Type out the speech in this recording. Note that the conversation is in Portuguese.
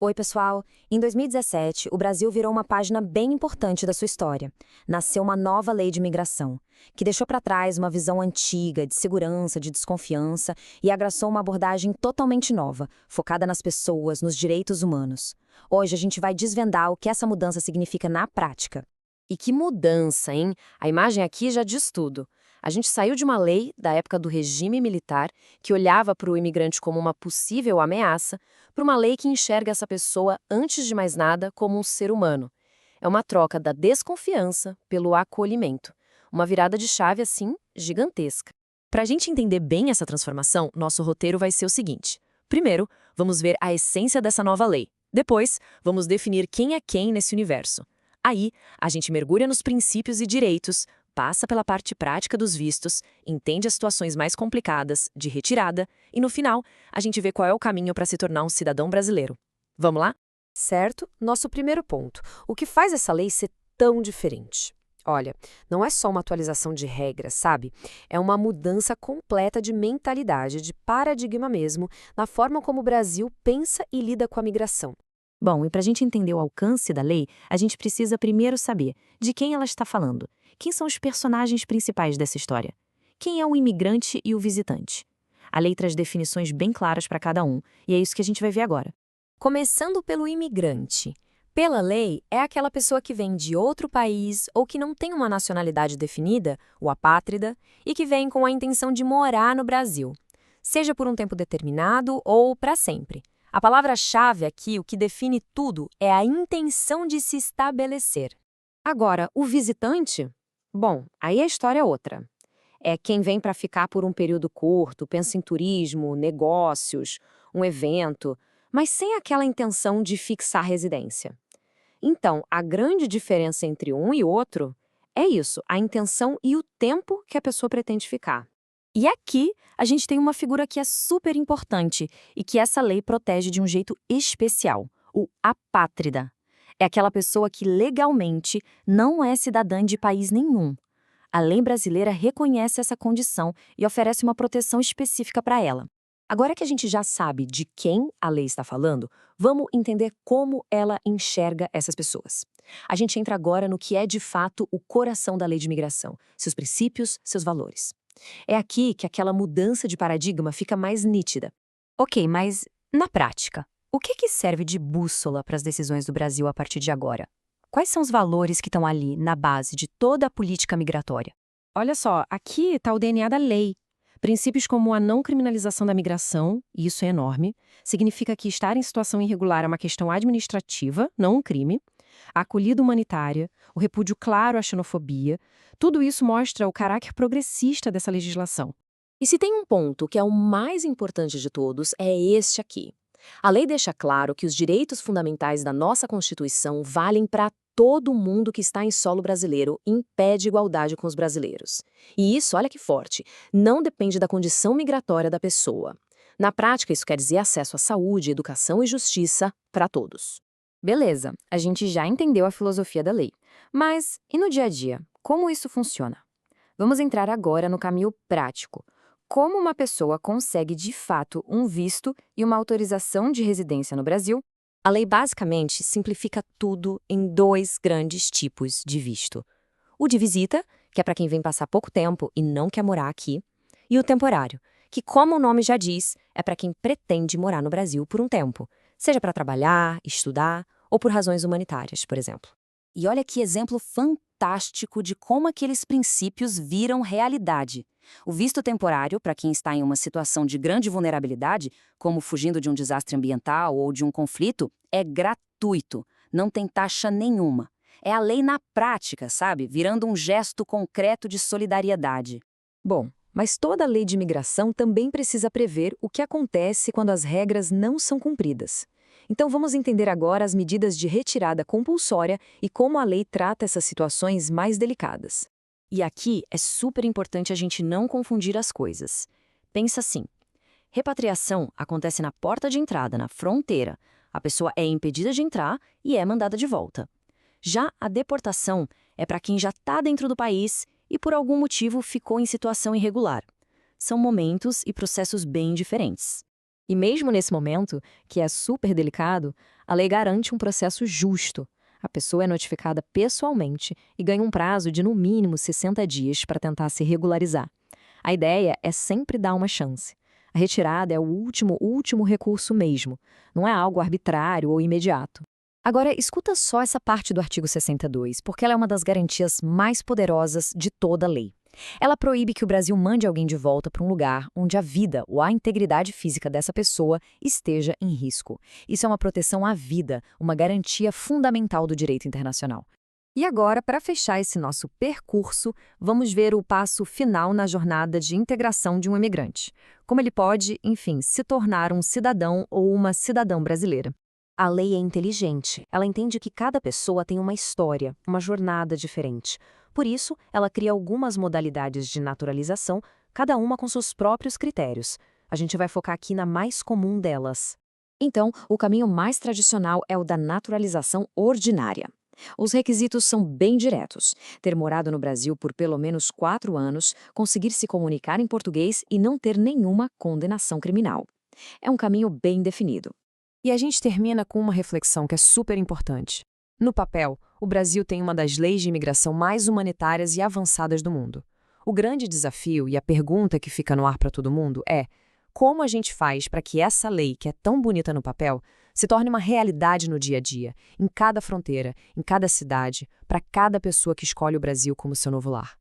Oi, pessoal! Em 2017, o Brasil virou uma página bem importante da sua história. Nasceu uma nova lei de imigração, que deixou para trás uma visão antiga de segurança, de desconfiança e abraçou uma abordagem totalmente nova, focada nas pessoas, nos direitos humanos. Hoje a gente vai desvendar o que essa mudança significa na prática. E que mudança, hein? A imagem aqui já diz tudo. A gente saiu de uma lei da época do regime militar, que olhava para o imigrante como uma possível ameaça, para uma lei que enxerga essa pessoa, antes de mais nada, como um ser humano. É uma troca da desconfiança pelo acolhimento. Uma virada de chave, assim, gigantesca. Para a gente entender bem essa transformação, nosso roteiro vai ser o seguinte. Primeiro, vamos ver a essência dessa nova lei. Depois, vamos definir quem é quem nesse universo. Aí, a gente mergulha nos princípios e direitos, passa pela parte prática dos vistos, entende as situações mais complicadas, de retirada, e no final, a gente vê qual é o caminho para se tornar um cidadão brasileiro. Vamos lá? Certo? Nosso primeiro ponto. O que faz essa lei ser tão diferente? Olha, não é só uma atualização de regras, sabe? É uma mudança completa de mentalidade, de paradigma mesmo, na forma como o Brasil pensa e lida com a migração. Bom, e para a gente entender o alcance da lei, a gente precisa primeiro saber de quem ela está falando. Quem são os personagens principais dessa história? Quem é o imigrante e o visitante? A lei traz definições bem claras para cada um, e é isso que a gente vai ver agora. Começando pelo imigrante. Pela lei, é aquela pessoa que vem de outro país ou que não tem uma nacionalidade definida, o apátrida, e que vem com a intenção de morar no Brasil, seja por um tempo determinado ou para sempre. A palavra-chave aqui, o que define tudo, é a intenção de se estabelecer. Agora, o visitante? Bom, aí a história é outra. É quem vem para ficar por um período curto, pensa em turismo, negócios, um evento, mas sem aquela intenção de fixar residência. Então, a grande diferença entre um e outro é isso, a intenção e o tempo que a pessoa pretende ficar. E aqui, a gente tem uma figura que é super importante e que essa lei protege de um jeito especial, o apátrida. É aquela pessoa que legalmente não é cidadã de país nenhum. A lei brasileira reconhece essa condição e oferece uma proteção específica para ela. Agora que a gente já sabe de quem a lei está falando, vamos entender como ela enxerga essas pessoas. A gente entra agora no que é de fato o coração da lei de imigração, seus princípios, seus valores. É aqui que aquela mudança de paradigma fica mais nítida. Ok, mas na prática, o que serve de bússola para as decisões do Brasil a partir de agora? Quais são os valores que estão ali na base de toda a política migratória? Olha só, aqui está o DNA da lei. Princípios como a não criminalização da migração, e isso é enorme, significa que estar em situação irregular é uma questão administrativa, não um crime. A acolhida humanitária, o repúdio claro à xenofobia, tudo isso mostra o caráter progressista dessa legislação. E se tem um ponto que é o mais importante de todos, é este aqui. A lei deixa claro que os direitos fundamentais da nossa Constituição valem para todo mundo que está em solo brasileiro e impede igualdade com os brasileiros. E isso, olha que forte, não depende da condição migratória da pessoa. Na prática, isso quer dizer acesso à saúde, educação e justiça para todos. Beleza, a gente já entendeu a filosofia da lei. Mas e no dia a dia? Como isso funciona? Vamos entrar agora no caminho prático. Como uma pessoa consegue, de fato, um visto e uma autorização de residência no Brasil? A lei basicamente simplifica tudo em dois grandes tipos de visto. O de visita, que é para quem vem passar pouco tempo e não quer morar aqui, e o temporário, que, como o nome já diz, é para quem pretende morar no Brasil por um tempo, seja para trabalhar, estudar ou por razões humanitárias, por exemplo. E olha que exemplo fantástico de como aqueles princípios viram realidade. O visto temporário, para quem está em uma situação de grande vulnerabilidade, como fugindo de um desastre ambiental ou de um conflito, é gratuito, não tem taxa nenhuma. É a lei na prática, sabe? Virando um gesto concreto de solidariedade. Bom, mas toda lei de imigração também precisa prever o que acontece quando as regras não são cumpridas. Então vamos entender agora as medidas de retirada compulsória e como a lei trata essas situações mais delicadas. E aqui é super importante a gente não confundir as coisas. Pensa assim: repatriação acontece na porta de entrada, na fronteira. A pessoa é impedida de entrar e é mandada de volta. Já a deportação é para quem já está dentro do país e por algum motivo ficou em situação irregular. São momentos e processos bem diferentes. E mesmo nesse momento, que é super delicado, a lei garante um processo justo. A pessoa é notificada pessoalmente e ganha um prazo de no mínimo 60 dias para tentar se regularizar. A ideia é sempre dar uma chance. A retirada é o último recurso mesmo, não é algo arbitrário ou imediato. Agora, escuta só essa parte do artigo 62, porque ela é uma das garantias mais poderosas de toda a lei. Ela proíbe que o Brasil mande alguém de volta para um lugar onde a vida ou a integridade física dessa pessoa esteja em risco. Isso é uma proteção à vida, uma garantia fundamental do direito internacional. E agora, para fechar esse nosso percurso, vamos ver o passo final na jornada de integração de um imigrante. Como ele pode, enfim, se tornar um cidadão ou uma cidadã brasileira. A lei é inteligente. Ela entende que cada pessoa tem uma história, uma jornada diferente. Por isso, ela cria algumas modalidades de naturalização, cada uma com seus próprios critérios. A gente vai focar aqui na mais comum delas. Então, o caminho mais tradicional é o da naturalização ordinária. Os requisitos são bem diretos: ter morado no Brasil por pelo menos 4 anos, conseguir se comunicar em português e não ter nenhuma condenação criminal. É um caminho bem definido. E a gente termina com uma reflexão que é super importante. No papel, o Brasil tem uma das leis de imigração mais humanitárias e avançadas do mundo. O grande desafio e a pergunta que fica no ar para todo mundo é: como a gente faz para que essa lei, que é tão bonita no papel, se torne uma realidade no dia a dia, em cada fronteira, em cada cidade, para cada pessoa que escolhe o Brasil como seu novo lar?